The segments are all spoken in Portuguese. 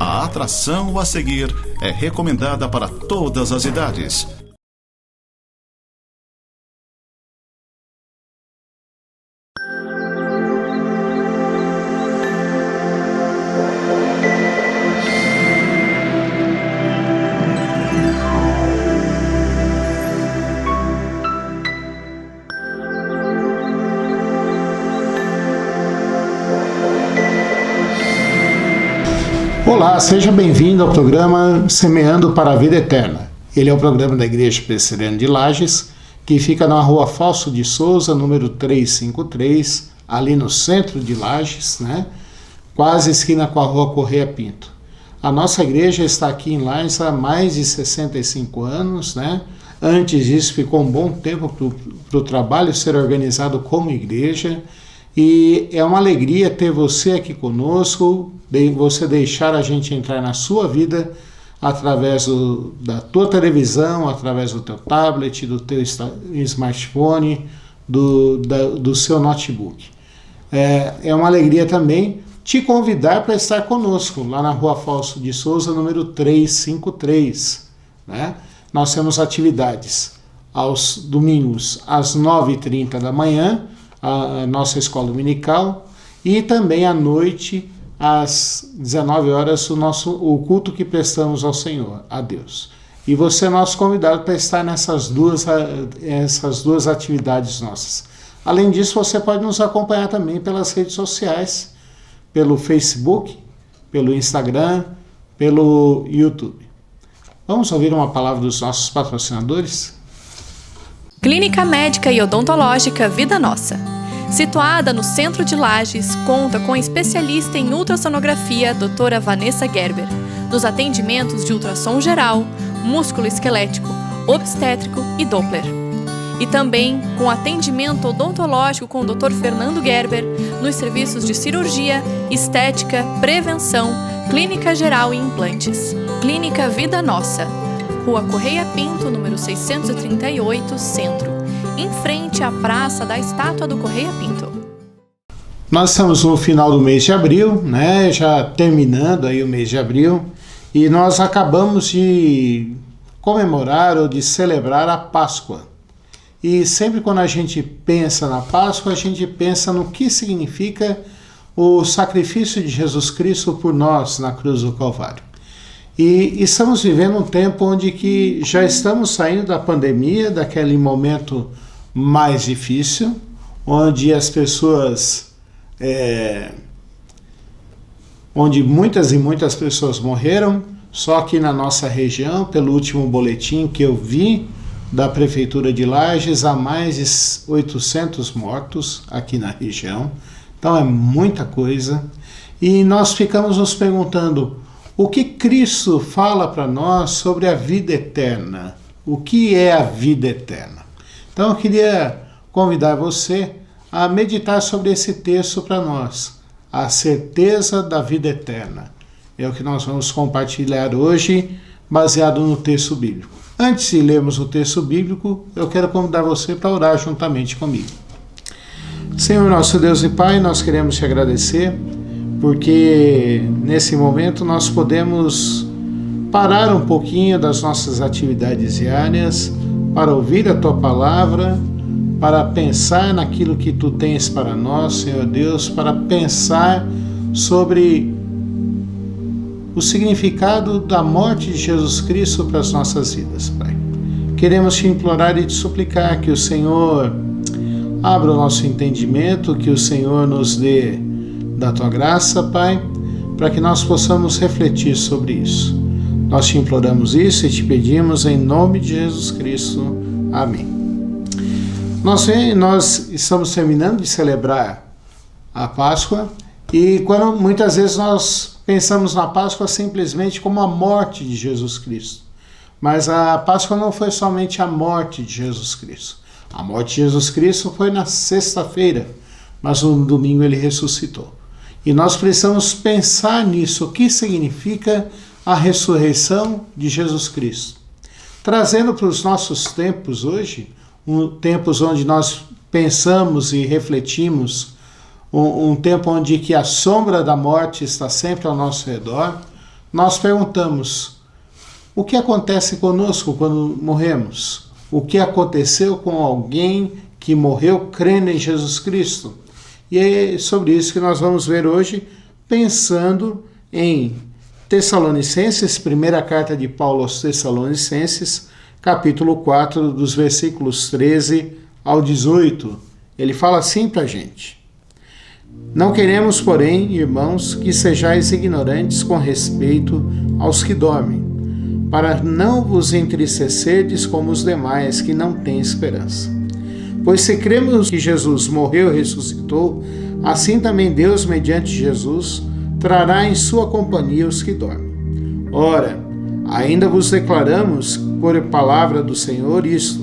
A atração a seguir é recomendada para todas as idades. Olá, seja bem-vindo ao programa Semeando para a Vida Eterna. Ele é o programa da Igreja Presbiteriana de Lages, que fica na Rua Falso de Souza, número 353, ali no centro de Lages, né? Quase esquina com a Rua Correia Pinto. A nossa igreja está aqui em Lages há mais de 65 anos, né? Antes disso, ficou um bom tempo para o trabalho ser organizado como igreja. E é uma alegria ter você aqui conosco, você deixar a gente entrar na sua vida através da tua televisão, através do teu tablet, do teu smartphone, do seu notebook. É uma alegria também te convidar para estar conosco lá na Rua Falso de Souza, número 353. Né? Nós temos atividades aos domingos às 9h30 da manhã, a nossa escola dominical, e também à noite, às 19 horas, o culto que prestamos ao Senhor, a Deus. E você é nosso convidado para estar nessas duas atividades nossas. Além disso, você pode nos acompanhar também pelas redes sociais, pelo Facebook, pelo Instagram, pelo YouTube. Vamos ouvir uma palavra dos nossos patrocinadores? Clínica Médica e Odontológica Vida Nossa. Situada no centro de Lages, conta com a especialista em ultrassonografia, doutora Vanessa Gerber, nos atendimentos de ultrassom geral, músculo-esquelético, obstétrico e Doppler. E também com atendimento odontológico com o Dr. Fernando Gerber, nos serviços de cirurgia, estética, prevenção, clínica geral e implantes. Clínica Vida Nossa. Rua Correia Pinto, número 638, Centro, em frente à Praça da Estátua do Correia Pinto. Nós estamos no final do mês de abril, né? Já terminando aí o mês de abril, e nós acabamos de comemorar ou de celebrar a Páscoa. E sempre quando a gente pensa na Páscoa, a gente pensa no que significa o sacrifício de Jesus Cristo por nós na cruz do Calvário. E estamos vivendo um tempo onde que já estamos saindo da pandemia, daquele momento mais difícil, onde as pessoas, onde muitas e muitas pessoas morreram. Só aqui na nossa região, pelo último boletim que eu vi da Prefeitura de Lages, há mais de 800 mortos aqui na região. Então é muita coisa. E nós ficamos nos perguntando, o que Cristo fala para nós sobre a vida eterna? O que é a vida eterna? Então eu queria convidar você a meditar sobre esse texto para nós. A certeza da vida eterna. É o que nós vamos compartilhar hoje, baseado no texto bíblico. Antes de lermos o texto bíblico, eu quero convidar você para orar juntamente comigo. Senhor nosso Deus e Pai, nós queremos te agradecer, porque nesse momento nós podemos parar um pouquinho das nossas atividades diárias para ouvir a Tua Palavra, para pensar naquilo que Tu tens para nós, Senhor Deus, para pensar sobre o significado da morte de Jesus Cristo para as nossas vidas, Pai. Queremos Te implorar e Te suplicar que o Senhor abra o nosso entendimento, que o Senhor nos dê da Tua graça, Pai, para que nós possamos refletir sobre isso. Nós Te imploramos isso e Te pedimos em nome de Jesus Cristo. Amém. Nós estamos terminando de celebrar a Páscoa e quando muitas vezes nós pensamos na Páscoa simplesmente como a morte de Jesus Cristo. Mas a Páscoa não foi somente a morte de Jesus Cristo. A morte de Jesus Cristo foi na sexta-feira, mas no domingo Ele ressuscitou. E nós precisamos pensar nisso, o que significa a ressurreição de Jesus Cristo. Trazendo para os nossos tempos hoje, tempos onde nós pensamos e refletimos, um tempo onde que a sombra da morte está sempre ao nosso redor, nós perguntamos: o que acontece conosco quando morremos? O que aconteceu com alguém que morreu crendo em Jesus Cristo? E é sobre isso que nós vamos ver hoje, pensando em Tessalonicenses, primeira carta de Paulo aos Tessalonicenses, capítulo 4, dos versículos 13 ao 18. Ele fala assim para a gente: não queremos, porém, irmãos, que sejais ignorantes com respeito aos que dormem, para não vos entristecerdes como os demais que não têm esperança. Pois se cremos que Jesus morreu e ressuscitou, assim também Deus, mediante Jesus, trará em sua companhia os que dormem. Ora, ainda vos declaramos, por palavra do Senhor, isto: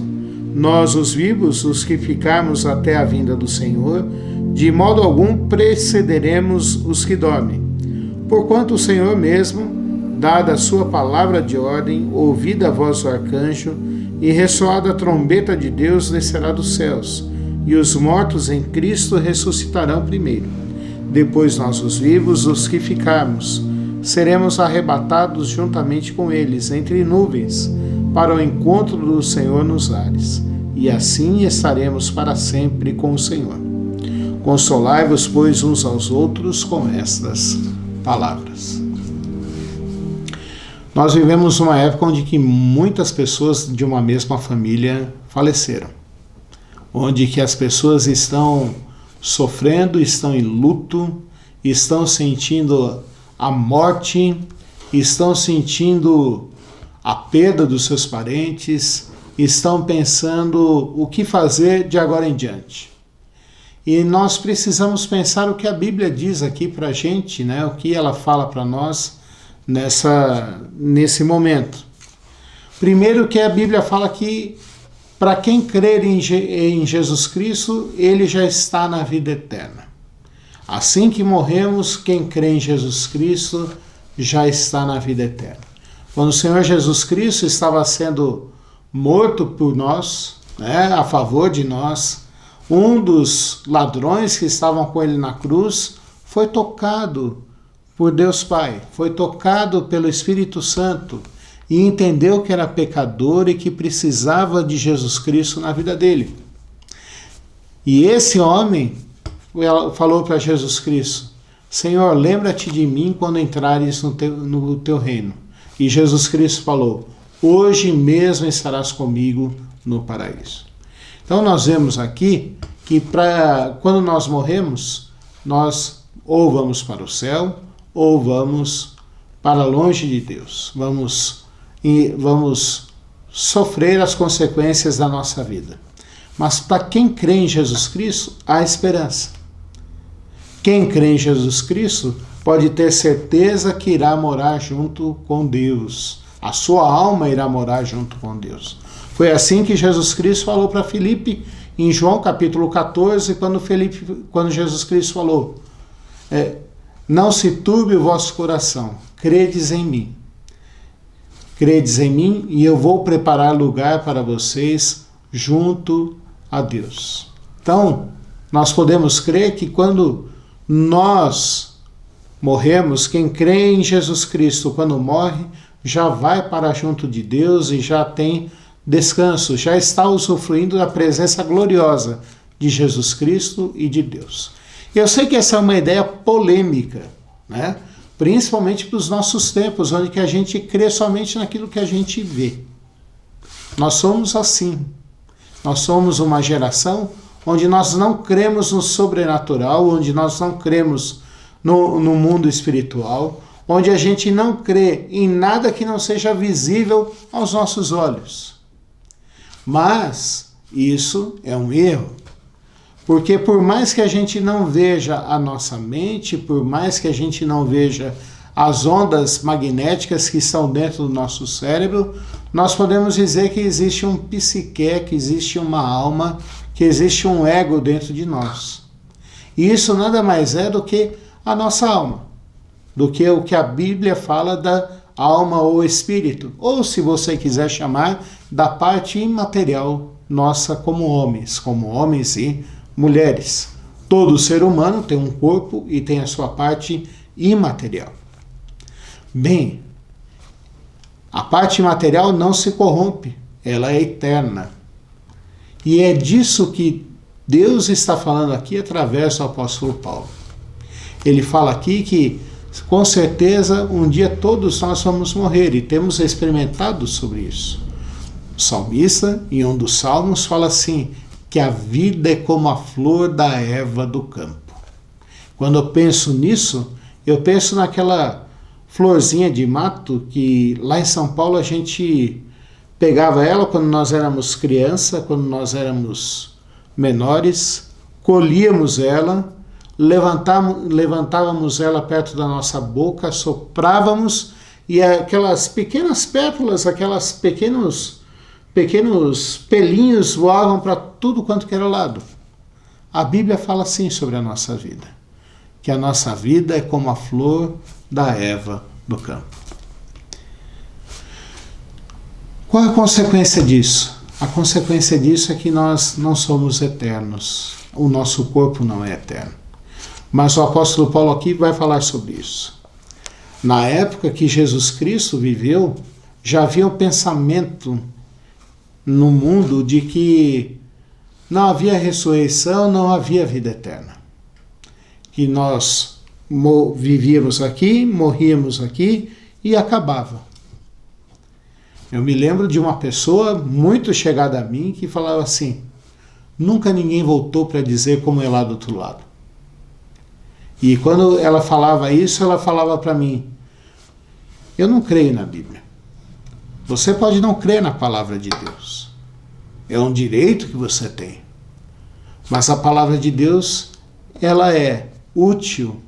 nós, os vivos, os que ficarmos até a vinda do Senhor, de modo algum precederemos os que dormem. Porquanto o Senhor mesmo, dada a sua palavra de ordem, ouvida a voz do arcanjo, e ressoada a trombeta de Deus, descerá dos céus, e os mortos em Cristo ressuscitarão primeiro. Depois nós, os vivos, os que ficarmos, seremos arrebatados juntamente com eles, entre nuvens, para o encontro do Senhor nos ares, e assim estaremos para sempre com o Senhor. Consolai-vos, pois, uns aos outros com estas palavras. Nós vivemos uma época onde que muitas pessoas de uma mesma família faleceram, onde que as pessoas estão sofrendo, estão em luto, estão sentindo a morte, estão sentindo a perda dos seus parentes, estão pensando o que fazer de agora em diante. E nós precisamos pensar o que a Bíblia diz aqui para a gente, né? O que ela fala para nós nesse momento. Primeiro, que a Bíblia fala que para quem crer em Jesus Cristo, ele já está na vida eterna. Assim que morremos, quem crê em Jesus Cristo já está na vida eterna. Quando o Senhor Jesus Cristo estava sendo morto por nós, né, a favor de nós, um dos ladrões que estavam com ele na cruz foi tocado por Deus Pai, foi tocado pelo Espírito Santo e entendeu que era pecador e que precisava de Jesus Cristo na vida dele. E esse homem falou para Jesus Cristo: Senhor, lembra-te de mim quando entrares no teu reino. E Jesus Cristo falou: hoje mesmo estarás comigo no paraíso. Então nós vemos aqui que quando nós morremos, nós ou vamos para o céu, ou vamos para longe de Deus. Vamos sofrer as consequências da nossa vida. Mas para quem crê em Jesus Cristo, há esperança. Quem crê em Jesus Cristo pode ter certeza que irá morar junto com Deus. A sua alma irá morar junto com Deus. Foi assim que Jesus Cristo falou para Filipe em João capítulo 14, quando Jesus Cristo falou: não se turbe o vosso coração, credes em mim. Credes em mim e eu vou preparar lugar para vocês junto a Deus. Então, nós podemos crer que quando nós morremos, quem crê em Jesus Cristo, quando morre, já vai para junto de Deus e já tem descanso, já está usufruindo da presença gloriosa de Jesus Cristo e de Deus. Eu sei que essa é uma ideia polêmica, né? Principalmente para os nossos tempos, onde que a gente crê somente naquilo que a gente vê. Nós somos assim. Nós somos uma geração onde nós não cremos no sobrenatural, onde nós não cremos no mundo espiritual, onde a gente não crê em nada que não seja visível aos nossos olhos. Mas isso é um erro. Porque por mais que a gente não veja a nossa mente, por mais que a gente não veja as ondas magnéticas que estão dentro do nosso cérebro, nós podemos dizer que existe um psique, que existe uma alma, que existe um ego dentro de nós. E isso nada mais é do que a nossa alma, do que o que a Bíblia fala da alma ou espírito, ou se você quiser chamar, da parte imaterial nossa como homens e mulheres. Todo ser humano tem um corpo e tem a sua parte imaterial. Bem, a parte material não se corrompe, ela é eterna. E é disso que Deus está falando aqui através do apóstolo Paulo. Ele fala aqui que, com certeza, um dia todos nós vamos morrer e temos experimentado sobre isso. O salmista, em um dos salmos, fala assim, que a vida é como a flor da erva do campo. Quando eu penso nisso, eu penso naquela florzinha de mato que lá em São Paulo a gente pegava ela quando nós éramos criança, quando nós éramos menores, colhíamos ela, levantávamos ela perto da nossa boca, soprávamos e aquelas pequenas pétalas, aquelas pequenos pelinhos voavam para tudo quanto que era lado. A Bíblia fala assim sobre a nossa vida, que a nossa vida é como a flor da erva do campo. Qual a consequência disso? A consequência disso é que nós não somos eternos. O nosso corpo não é eterno. Mas o apóstolo Paulo aqui vai falar sobre isso. Na época que Jesus Cristo viveu, já havia um pensamento no mundo de que não havia ressurreição, não havia vida eterna. Que nós vivíamos aqui, morríamos aqui e acabava. Eu me lembro de uma pessoa muito chegada a mim que falava assim, nunca ninguém voltou para dizer como é lá do outro lado. E quando ela falava isso, ela falava para mim, eu não creio na Bíblia. Você pode não crer na palavra de Deus. É um direito que você tem. Mas a palavra de Deus, ela é útil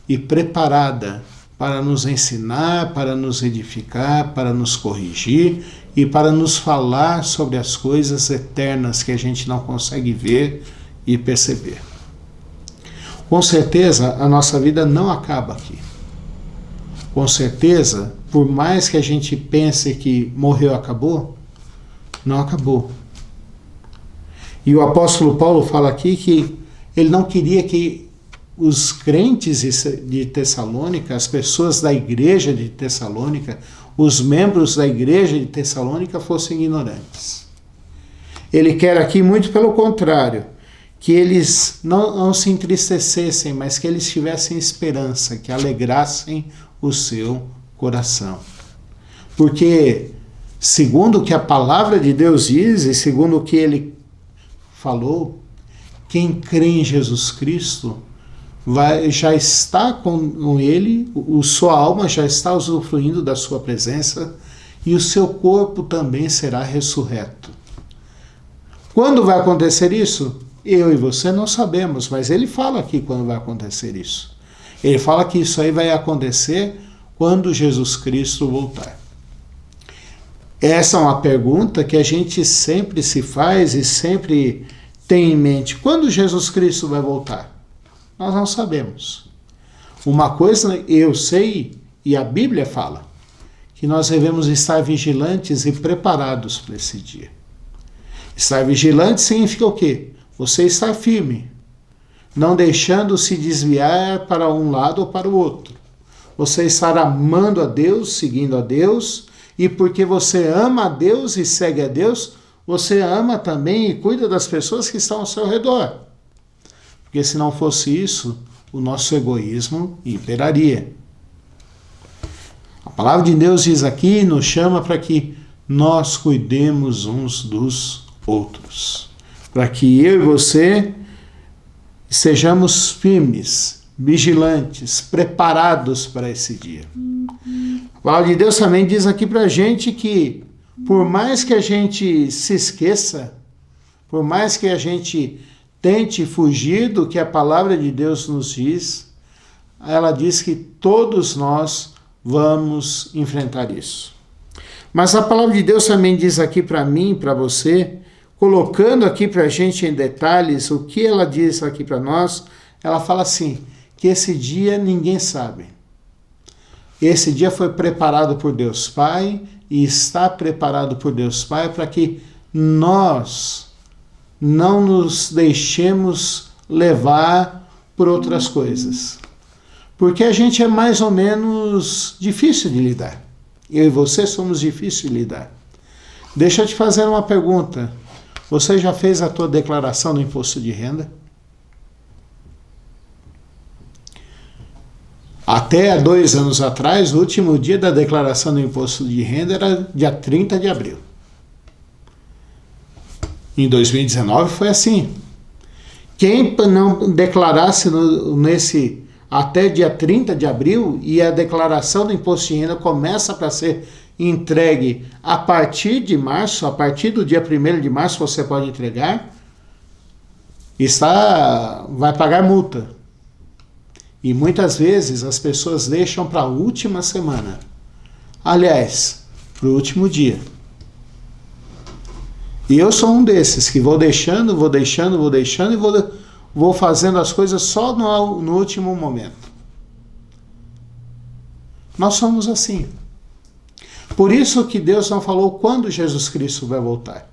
e preparada para nos ensinar, para nos edificar, para nos corrigir e para nos falar sobre as coisas eternas que a gente não consegue ver e perceber. Com certeza, a nossa vida não acaba aqui. Com certeza, por mais que a gente pense que morreu, acabou, não acabou. E o apóstolo Paulo fala aqui que ele não queria que os crentes de Tessalônica, as pessoas da igreja de Tessalônica, os membros da igreja de Tessalônica fossem ignorantes. Ele quer aqui, muito pelo contrário, que eles não se entristecessem, mas que eles tivessem esperança, que alegrassem o seu coração. Porque, segundo o que a palavra de Deus diz e segundo o que ele falou, quem crê em Jesus Cristo já está com ele, sua alma já está usufruindo da sua presença e o seu corpo também será ressurreto. Quando vai acontecer isso? Eu e você não sabemos, mas ele fala aqui quando vai acontecer isso. Ele fala que isso aí vai acontecer quando Jesus Cristo voltar. Essa é uma pergunta que a gente sempre se faz e sempre tem em mente. Quando Jesus Cristo vai voltar? Nós não sabemos. Uma coisa eu sei, e a Bíblia fala, que nós devemos estar vigilantes e preparados para esse dia. Estar vigilante significa o quê? Você estar firme, não deixando se desviar para um lado ou para o outro. Você estar amando a Deus, seguindo a Deus, e porque você ama a Deus e segue a Deus, você ama também e cuida das pessoas que estão ao seu redor. Porque se não fosse isso, o nosso egoísmo imperaria. A palavra de Deus diz aqui, nos chama para que nós cuidemos uns dos outros. Para que eu e você sejamos firmes, vigilantes, preparados para esse dia. A palavra de Deus também diz aqui para a gente que, por mais que a gente se esqueça, por mais que a gente tente fugir do que a palavra de Deus nos diz, ela diz que todos nós vamos enfrentar isso. Mas a palavra de Deus também diz aqui para mim, para você, colocando aqui para a gente em detalhes o que ela diz aqui para nós, ela fala assim, que esse dia ninguém sabe. Esse dia foi preparado por Deus Pai e está preparado por Deus Pai para que nós não nos deixemos levar por outras coisas. Porque a gente é mais ou menos difícil de lidar. Eu e você somos difíceis de lidar. Deixa eu te fazer uma pergunta. Você já fez a tua declaração do imposto de renda? Até há 2 anos atrás, o último dia da declaração do imposto de renda era dia 30 de abril. Em 2019 foi assim. Quem não declarasse até dia 30 de abril, e a declaração do imposto de renda começa para ser entregue a partir de março, a partir do dia 1º de março você pode entregar, vai pagar multa. E muitas vezes as pessoas deixam para a última semana. Aliás, para o último dia. E eu sou um desses que vou deixando e vou fazendo as coisas só no último momento. Nós somos assim. Por isso que Deus não falou quando Jesus Cristo vai voltar.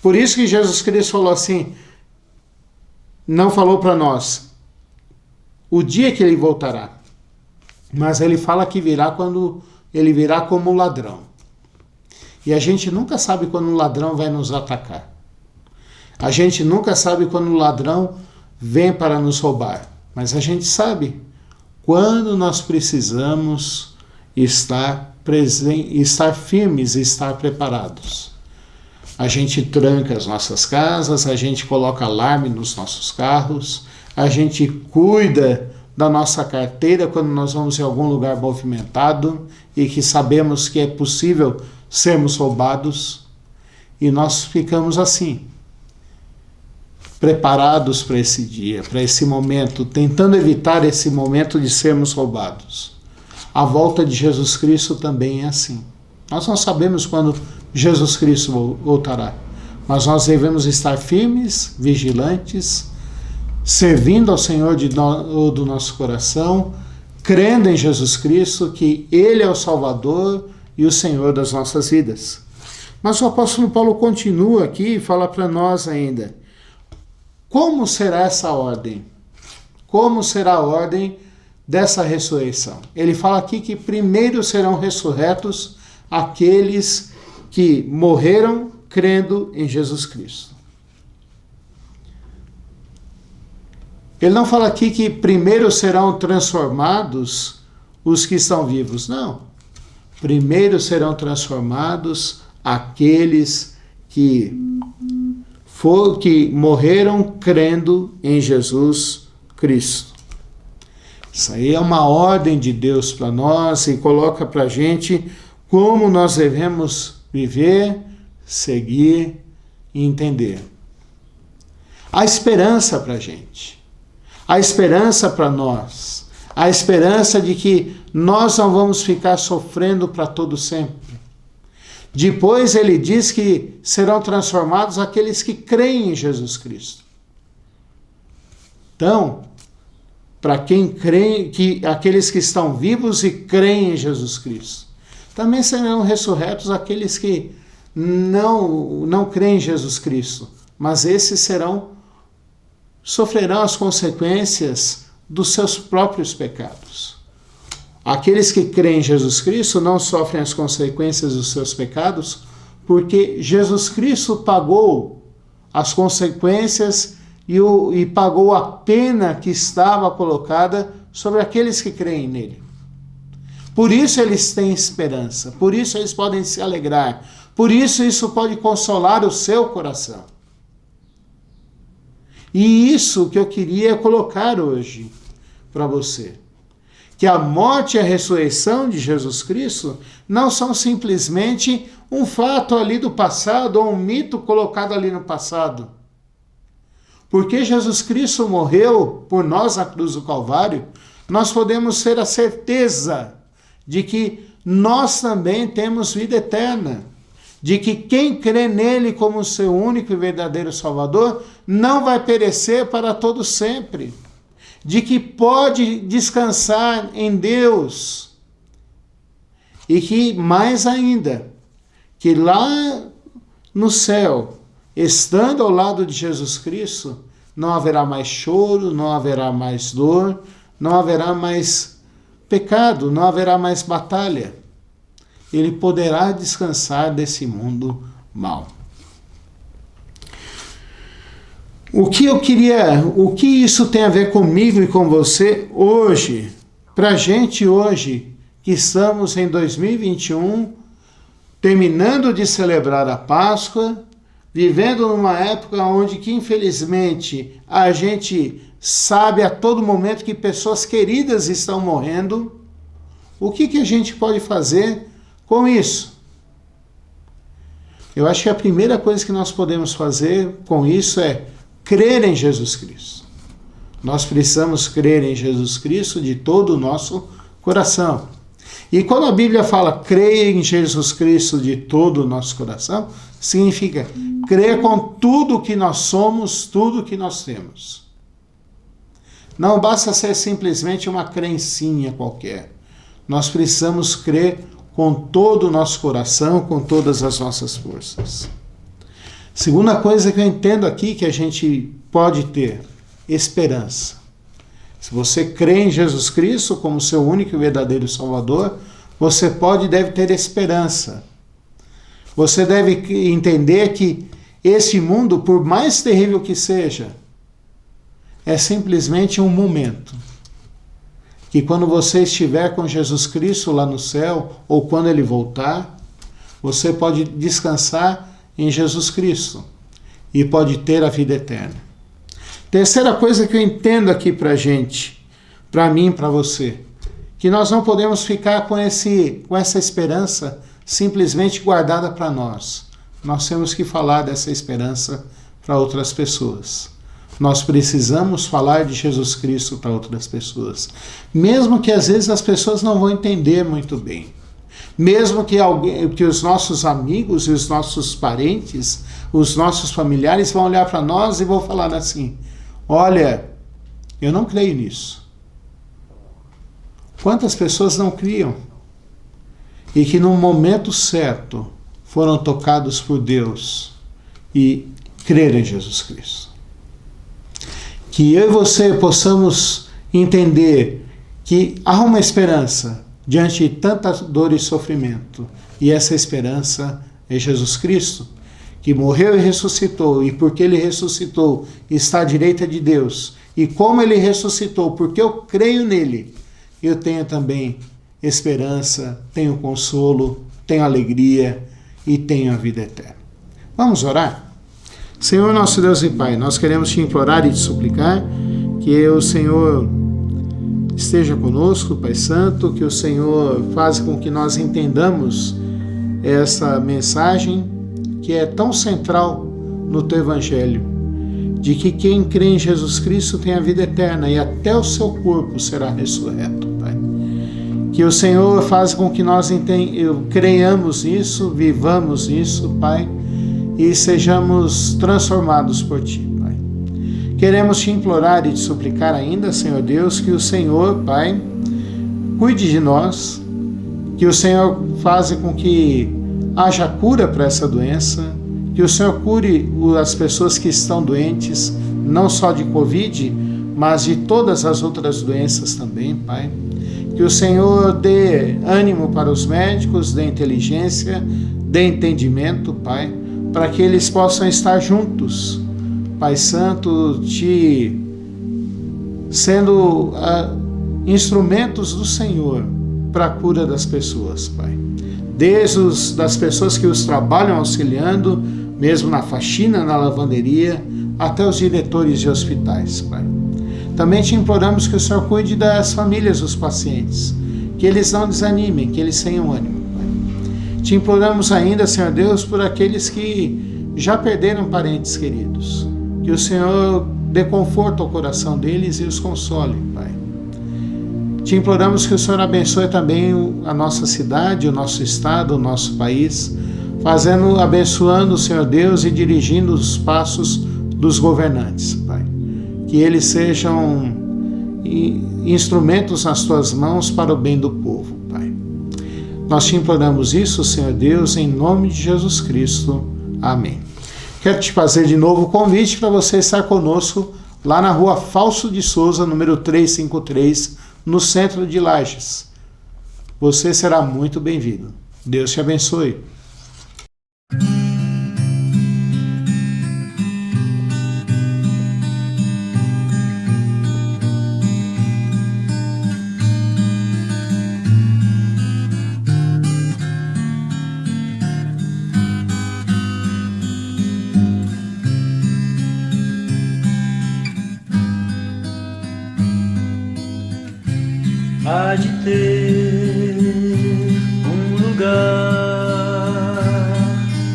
Por isso que Jesus Cristo falou assim, não falou para nós o dia que ele voltará. Mas ele fala que virá quando ele virá como ladrão. E a gente nunca sabe quando um ladrão vai nos atacar. A gente nunca sabe quando um ladrão vem para nos roubar. Mas a gente sabe quando nós precisamos estar firmes e estar preparados. A gente tranca as nossas casas, a gente coloca alarme nos nossos carros, a gente cuida da nossa carteira quando nós vamos em algum lugar movimentado e que sabemos que é possível sermos roubados, e nós ficamos assim, preparados para esse dia, para esse momento, tentando evitar esse momento de sermos roubados. A volta de Jesus Cristo também é assim. Nós não sabemos quando Jesus Cristo voltará, mas nós devemos estar firmes, vigilantes, servindo ao Senhor do nosso coração, crendo em Jesus Cristo, que Ele é o Salvador e o Senhor das nossas vidas. Mas o apóstolo Paulo continua aqui e fala para nós ainda, como será essa ordem? Como será a ordem dessa ressurreição? Ele fala aqui que primeiro serão ressurretos aqueles que morreram crendo em Jesus Cristo. Ele não fala aqui que primeiro serão transformados os que estão vivos, não. Primeiro serão transformados aqueles que morreram crendo em Jesus Cristo. Isso aí é uma ordem de Deus para nós e coloca para a gente como nós devemos viver, seguir e entender. A esperança para a gente, a esperança para nós, a esperança de que nós não vamos ficar sofrendo para todo sempre. Depois ele diz que serão transformados aqueles que creem em Jesus Cristo. Então, para quem crê, aqueles que estão vivos e creem em Jesus Cristo. Também serão ressurretos aqueles que não creem em Jesus Cristo, mas esses sofrerão as consequências dos seus próprios pecados. Aqueles que creem em Jesus Cristo não sofrem as consequências dos seus pecados, porque Jesus Cristo pagou as consequências e pagou a pena que estava colocada sobre aqueles que creem nele. Por isso eles têm esperança, por isso eles podem se alegrar, por isso pode consolar o seu coração. E isso que eu queria colocar hoje para você. Que a morte e a ressurreição de Jesus Cristo não são simplesmente um fato ali do passado ou um mito colocado ali no passado. Porque Jesus Cristo morreu por nós na cruz do Calvário, nós podemos ter a certeza de que nós também temos vida eterna. De que quem crê nele como seu único e verdadeiro Salvador não vai perecer para todo sempre. De que pode descansar em Deus. E que, mais ainda, que lá no céu, estando ao lado de Jesus Cristo, não haverá mais choro, não haverá mais dor, não haverá mais pecado, não haverá mais batalha. Ele poderá descansar desse mundo mau. O que isso tem a ver comigo e com você hoje? Pra gente hoje, que estamos em 2021, terminando de celebrar a Páscoa, vivendo numa época onde que infelizmente a gente sabe a todo momento que pessoas queridas estão morrendo, o que a gente pode fazer com isso? Eu acho que a primeira coisa que nós podemos fazer com isso é crer em Jesus Cristo. Nós precisamos crer em Jesus Cristo de todo o nosso coração. E quando a Bíblia fala creia em Jesus Cristo de todo o nosso coração, significa crer com tudo que nós somos, tudo que nós temos. Não basta ser simplesmente uma crencinha qualquer. Nós precisamos crer com todo o nosso coração, com todas as nossas forças. Segunda coisa que eu entendo aqui que a gente pode ter, esperança. Se você crê em Jesus Cristo como seu único e verdadeiro Salvador, você pode e deve ter esperança. Você deve entender que esse mundo, por mais terrível que seja, é simplesmente um momento. Que quando você estiver com Jesus Cristo lá no céu, ou quando Ele voltar, você pode descansar em Jesus Cristo e pode ter a vida eterna. Terceira coisa que eu entendo aqui pra gente, pra mim e pra você, que nós não podemos ficar com essa esperança simplesmente guardada para nós. Nós temos que falar dessa esperança para outras pessoas. Nós precisamos falar de Jesus Cristo para outras pessoas. Mesmo que às vezes as pessoas não vão entender muito bem. Mesmo que os nossos amigos e os nossos parentes, os nossos familiares vão olhar para nós e vão falar assim, olha, eu não creio nisso. Quantas pessoas não criam? E que no momento certo foram tocados por Deus e creram em Jesus Cristo. Que eu e você possamos entender que há uma esperança diante de tanta dor e sofrimento. E essa esperança é Jesus Cristo, que morreu e ressuscitou. E porque Ele ressuscitou, está à direita de Deus. E como Ele ressuscitou, porque eu creio nele, eu tenho também esperança, tenho consolo, tenho alegria e tenho a vida eterna. Vamos orar? Senhor nosso Deus e Pai, nós queremos te implorar e te suplicar que o Senhor esteja conosco, Pai Santo, que o Senhor faça com que nós entendamos essa mensagem que é tão central no Teu Evangelho, de que quem crê em Jesus Cristo tem a vida eterna e até o seu corpo será ressurreto, Pai. Que o Senhor faça com que nós creiamos isso, vivamos isso, Pai, e sejamos transformados por Ti, Pai. Queremos Te implorar e Te suplicar ainda, Senhor Deus, que o Senhor, Pai, cuide de nós, que o Senhor faça com que haja cura para essa doença, que o Senhor cure as pessoas que estão doentes, não só de Covid, mas de todas as outras doenças também, Pai. Que o Senhor dê ânimo para os médicos, dê inteligência, dê entendimento, Pai, para que eles possam estar juntos, Pai Santo, sendo instrumentos do Senhor para a cura das pessoas, Pai. Desde das pessoas que os trabalham auxiliando, mesmo na faxina, na lavanderia, até os diretores de hospitais, Pai. Também te imploramos que o Senhor cuide das famílias dos pacientes, que eles não desanimem, que eles tenham ânimo, Pai. Te imploramos ainda, Senhor Deus, por aqueles que já perderam parentes queridos, que o Senhor dê conforto ao coração deles e os console, Pai. Te imploramos que o Senhor abençoe também a nossa cidade, o nosso estado, o nosso país, abençoando o Senhor Deus e dirigindo os passos dos governantes, Pai. Que eles sejam instrumentos nas Tuas mãos para o bem do povo, Pai. Nós te imploramos isso, Senhor Deus, em nome de Jesus Cristo. Amém. Quero te fazer de novo o convite para você estar conosco lá na rua Falso de Souza, número 353, no centro de Lages. Você será muito bem-vindo. Deus te abençoe. Há de ter um lugar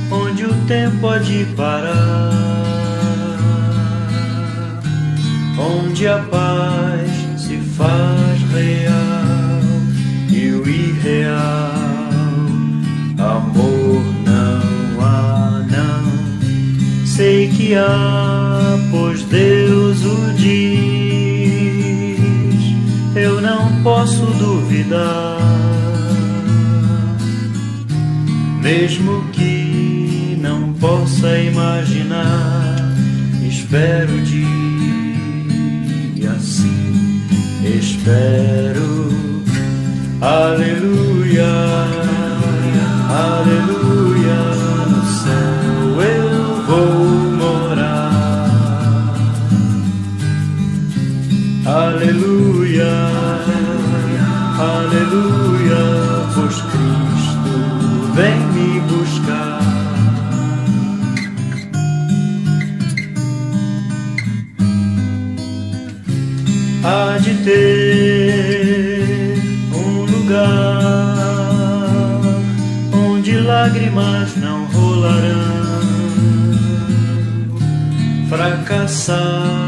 onde o tempo pode parar, onde a paz se faz real e o irreal amor não há, não. Sei que há, pois Deus o diz. Eu não posso duvidar, mesmo que não possa imaginar. Espero o dia assim, espero. Aleluia, aleluia, no céu eu vou morar. Aleluia, aleluia, pois Cristo vem me buscar. Há de ter um lugar onde lágrimas não rolarão, fracassar